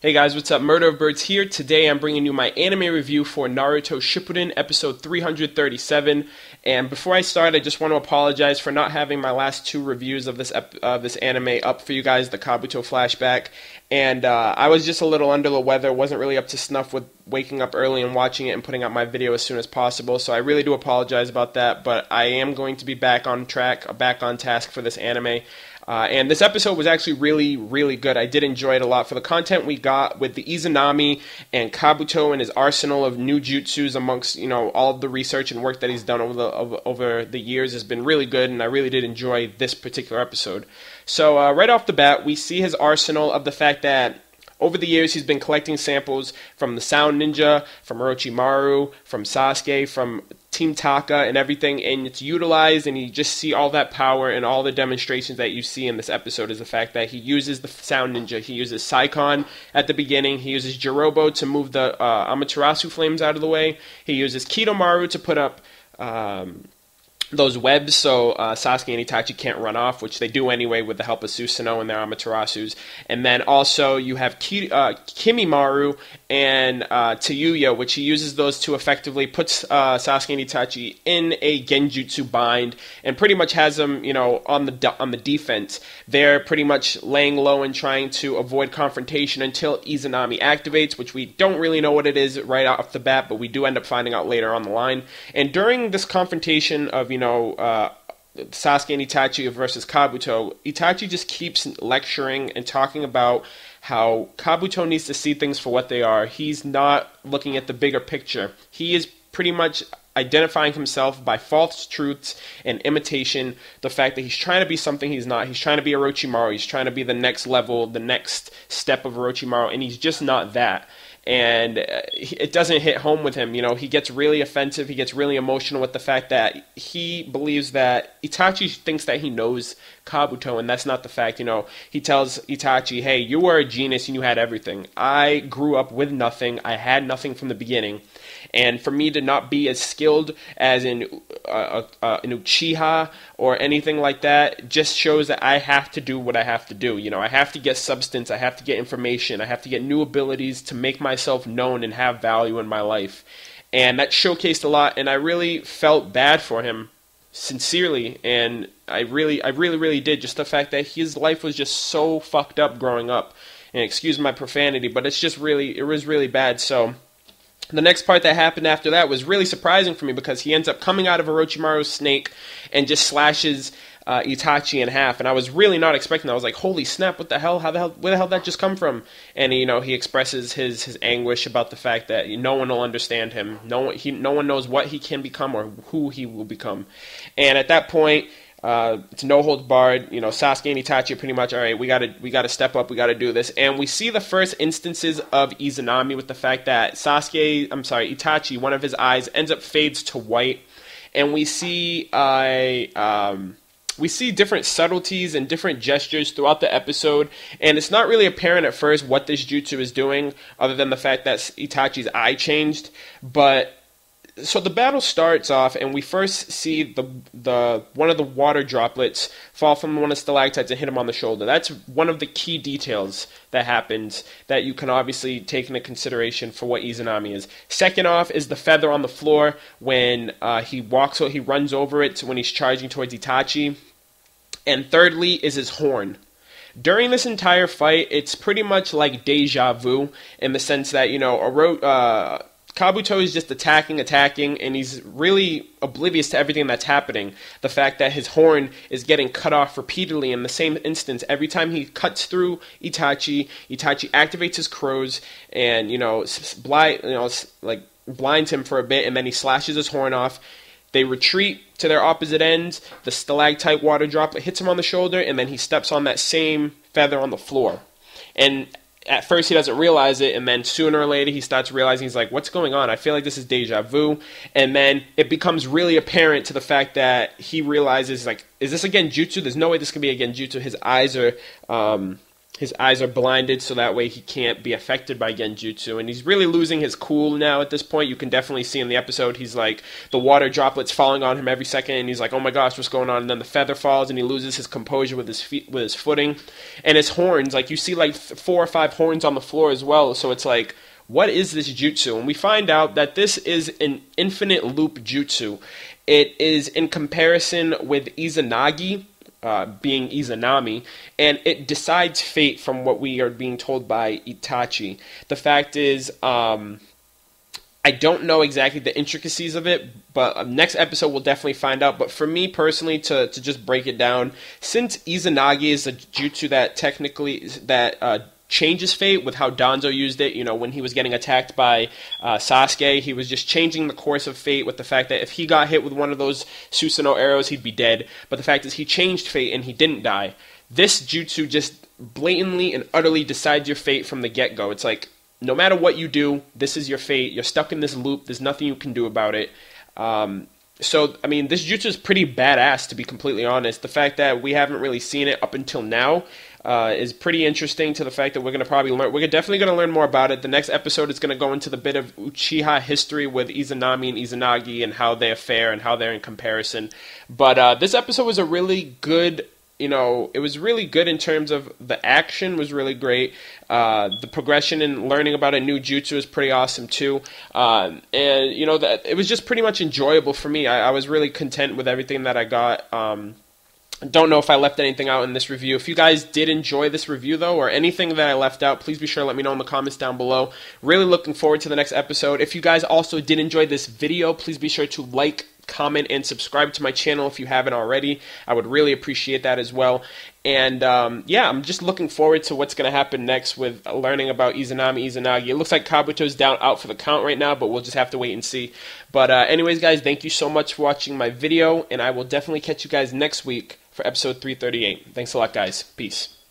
Hey guys, what's up? Murder of Birds here. Today I'm bringing you my anime review for Naruto Shippuden episode 337. And before I start, I just want to apologize for not having my last two reviews of this anime up for you guys, the Kabuto flashback. And I was just a little under the weather, wasn't really up to snuff with waking up early and watching it and putting out my video as soon as possible. So I really do apologize about that, but I am going to be back on track, back on task for this anime. And this episode was actually really good. I did enjoy it a lot for the content we got with the Izanami and Kabuto and his arsenal of new jutsus amongst, all of the research and work that he's done over the years has been really good, and I really did enjoy this particular episode. So right off the bat, we see his arsenal of the fact that over the years, he's been collecting samples from the Sound Ninja, from Orochimaru, from Sasuke, from Team Taka and everything, and it's utilized, and you just see all that power and all the demonstrations that you see in this episode is the fact that he uses the Sound Ninja, he uses Saikon at the beginning, he uses Jirobo to move the Amaterasu flames out of the way, he uses Kidomaru to put up those webs so Sasuke and Itachi can't run off, which they do anyway with the help of Susanoo and their Amaterasus. And then also you have Kimimaru and Tayuya, which he uses those to effectively puts Sasuke and Itachi in a Genjutsu bind and pretty much has them, on the defense. They're pretty much laying low and trying to avoid confrontation until Izanami activates, which we don't really know what it is right off the bat, but we do end up finding out later on the line. And during this confrontation of, Sasuke and Itachi versus Kabuto, Itachi just keeps lecturing and talking about how Kabuto needs to see things for what they are. He's not looking at the bigger picture. He is pretty much identifying himself by false truths and imitation, the fact that he's trying to be something he's not. He's trying to be Orochimaru. He's trying to be the next level, the next step of Orochimaru, and he's just not that. And it doesn't hit home with him. He gets really offensive. He gets really emotional with the fact that he believes that Itachi thinks that he knows Kabuto, and that's not the fact. He tells Itachi, hey, you were a genius and you had everything. I grew up with nothing. I had nothing from the beginning. And for me to not be as skilled as in Uchiha or anything like that just shows that I have to do what I have to do. I have to get substance, I have to get information, I have to get new abilities to make myself known and have value in my life. And that showcased a lot, and I really felt bad for him, sincerely, and I really did. Just the fact that his life was just so fucked up growing up. And excuse my profanity, but it was really bad. So the next part that happened after that was really surprising for me because he ends up coming out of Orochimaru's snake and just slashes Itachi in half, and I was really not expecting that. I was like, holy snap, what the hell? Where the hell did that just come from? And he expresses his anguish about the fact that no one will understand him. No one knows what he can become or who he will become. And at that point, it's no holds barred. Sasuke and Itachi are pretty much, all right, we gotta step up, we gotta do this. And we see the first instances of Izanami with the fact that Itachi, one of his eyes ends up fades to white, and we see different subtleties and different gestures throughout the episode, and it's not really apparent at first what this jutsu is doing, other than the fact that Itachi's eye changed. But so the battle starts off, and we first see the one of the water droplets fall from one of the stalactites and hit him on the shoulder. That's one of the key details that happens that you can obviously take into consideration for what Izanami is. Second off is the feather on the floor when he runs over it when he's charging towards Itachi. And thirdly is his horn. During this entire fight, it's pretty much like deja vu in the sense that, Kabuto is just attacking, and he's really oblivious to everything that's happening. The fact that his horn is getting cut off repeatedly in the same instance. Every time he cuts through Itachi activates his crows and, blinds him for a bit, and then he slashes his horn off. They retreat to their opposite ends. The stalactite water droplet hits him on the shoulder, and then he steps on that same feather on the floor. And at first he doesn't realize it, and then sooner or later he starts realizing, he's like, what's going on? I feel like this is deja vu. And then it becomes really apparent to the fact that he realizes, like, is this a Genjutsu? There's no way this can be a Genjutsu. His eyes are His eyes are blinded, so that way he can't be affected by genjutsu. And he's really losing his cool now at this point. You can definitely see in the episode, he's like, the water droplets falling on him every second, and he's like, oh my gosh, what's going on? And then the feather falls, and he loses his composure with his feet, with his footing. And his horns, like, you see like 4 or 5 horns on the floor as well, so it's like, what is this jutsu? And we find out that this is an infinite loop jutsu. It is in comparison with Izanagi, being Izanami, and it decides fate from what we are being told by Itachi. The fact is, I don't know exactly the intricacies of it, but next episode we'll definitely find out. But for me personally, to just break it down, since Izanagi is a jutsu that technically changes fate with how Danzo used it, you know, when he was getting attacked by Sasuke, he was just changing the course of fate with the fact that if he got hit with one of those Susanoo arrows, he'd be dead. But the fact is he changed fate and he didn't die. This jutsu just blatantly and utterly decides your fate from the get-go. It's like, no matter what you do, this is your fate. You're stuck in this loop. There's nothing you can do about it. So, I mean, this jutsu is pretty badass, to be completely honest. The fact that we haven't really seen it up until now is pretty interesting, to the fact that we're going to probably learn. We're definitely going to learn more about it. The next episode is going to go into the bit of Uchiha history with Izanami and Izanagi and how they fare and how they're in comparison. But this episode was a really good, you know, it was really good in terms of the action was really great. The progression and learning about a new jutsu is pretty awesome too. And, you know, that it was just pretty much enjoyable for me. I was really content with everything that I got. Don't know if I left anything out in this review. If you guys did enjoy this review, though, or anything that I left out, please be sure to let me know in the comments down below. Really looking forward to the next episode. If you guys also did enjoy this video, please be sure to like, comment, and subscribe to my channel if you haven't already. I would really appreciate that as well. And, yeah, I'm just looking forward to what's going to happen next with learning about Izanami, Izanagi. It looks like Kabuto's out for the count right now, but we'll just have to wait and see. But anyways, guys, thank you so much for watching my video, and I will definitely catch you guys next week for episode 338. Thanks a lot, guys. Peace.